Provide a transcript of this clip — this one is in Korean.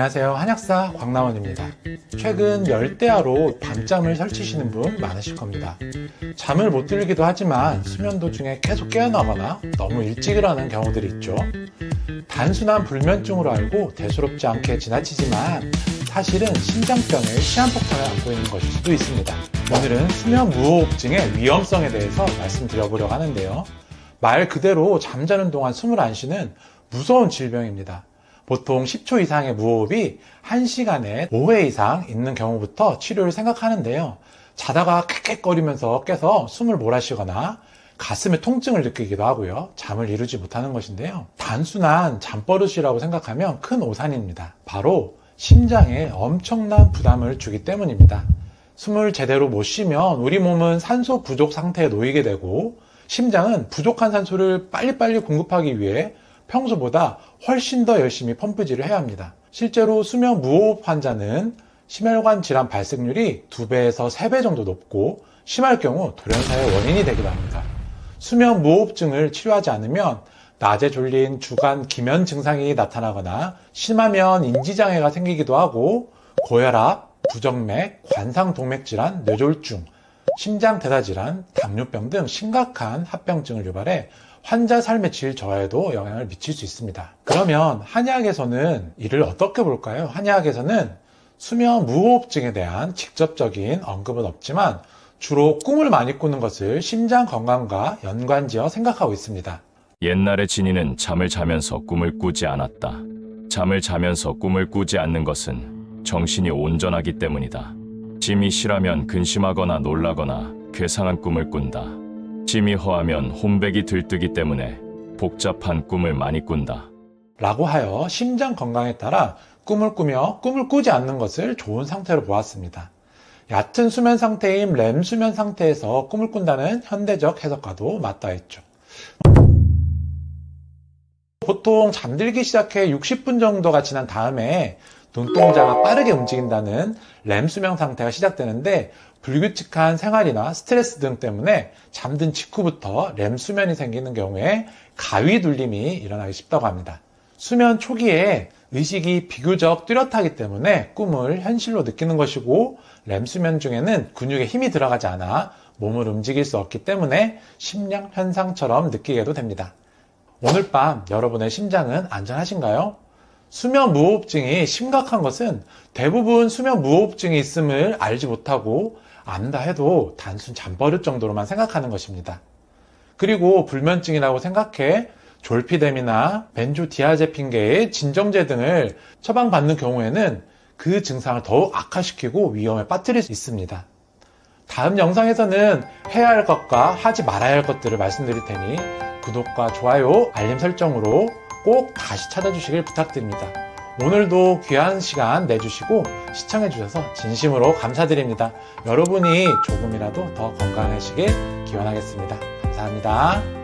안녕하세요. 한약사 광남원입니다. 최근 열대야로 밤잠을 설치시는 분 많으실 겁니다. 잠을 못 들기도 하지만 수면 도중에 계속 깨어나거나 너무 일찍 일어나는 경우들이 있죠. 단순한 불면증으로 알고 대수롭지 않게 지나치지만 사실은 심장병의 시한폭탄을 안고 있는 것일 수도 있습니다. 오늘은 수면 무호흡증의 위험성에 대해서 말씀드려보려고 하는데요. 말 그대로 잠자는 동안 숨을 안 쉬는 무서운 질병입니다. 보통 10초 이상의 무호흡이 1시간에 5회 이상 있는 경우부터 치료를 생각하는데요. 자다가 킥킥거리면서 깨서 숨을 몰아쉬거나 가슴에 통증을 느끼기도 하고요. 잠을 이루지 못하는 것인데요. 단순한 잠버릇이라고 생각하면 큰 오산입니다. 바로 심장에 엄청난 부담을 주기 때문입니다. 숨을 제대로 못 쉬면 우리 몸은 산소 부족 상태에 놓이게 되고 심장은 부족한 산소를 빨리빨리 공급하기 위해 평소보다 훨씬 더 열심히 펌프질을 해야 합니다. 실제로 수면 무호흡 환자는 심혈관 질환 발생률이 2배에서 3배 정도 높고 심할 경우 돌연사의 원인이 되기도 합니다. 수면 무호흡증을 치료하지 않으면 낮에 졸린 주간 기면 증상이 나타나거나 심하면 인지장애가 생기기도 하고 고혈압, 부정맥, 관상동맥질환, 뇌졸중, 심장대사질환, 당뇨병 등 심각한 합병증을 유발해 환자 삶의 질 저하에도 영향을 미칠 수 있습니다. 그러면 한의학에서는 이를 어떻게 볼까요? 한의학에서는 수면 무호흡증에 대한 직접적인 언급은 없지만 주로 꿈을 많이 꾸는 것을 심장 건강과 연관지어 생각하고 있습니다. 옛날의 진이는 잠을 자면서 꿈을 꾸지 않았다. 잠을 자면서 꿈을 꾸지 않는 것은 정신이 온전하기 때문이다. 짐이 실하면 근심하거나 놀라거나 괴상한 꿈을 꾼다. 짐이 허하면 혼백이 들뜨기 때문에 복잡한 꿈을 많이 꾼다. 라고 하여 심장 건강에 따라 꿈을 꾸며 꿈을 꾸지 않는 것을 좋은 상태로 보았습니다. 얕은 수면 상태인 렘 수면 상태에서 꿈을 꾼다는 현대적 해석과도 맞닿아 있죠. 보통 잠들기 시작해 60분 정도가 지난 다음에 눈동자가 빠르게 움직인다는 렘 수면 상태가 시작되는데 불규칙한 생활이나 스트레스 등 때문에 잠든 직후부터 렘 수면이 생기는 경우에 가위 눌림이 일어나기 쉽다고 합니다. 수면 초기에 의식이 비교적 뚜렷하기 때문에 꿈을 현실로 느끼는 것이고 렘 수면 중에는 근육에 힘이 들어가지 않아 몸을 움직일 수 없기 때문에 심령 현상처럼 느끼게도 됩니다. 오늘 밤 여러분의 심장은 안전하신가요? 수면 무호흡증이 심각한 것은 대부분 수면 무호흡증이 있음을 알지 못하고 안다 해도 단순 잠버릇 정도로만 생각하는 것입니다. 그리고 불면증이라고 생각해 졸피뎀이나 벤조디아제핀계의 진정제 등을 처방받는 경우에는 그 증상을 더욱 악화시키고 위험에 빠뜨릴 수 있습니다. 다음 영상에서는 해야 할 것과 하지 말아야 할 것들을 말씀드릴 테니 구독과 좋아요, 알림 설정으로 꼭 다시 찾아주시길 부탁드립니다. 오늘도 귀한 시간 내주시고 시청해주셔서 진심으로 감사드립니다. 여러분이 조금이라도 더 건강하시길 기원하겠습니다. 감사합니다.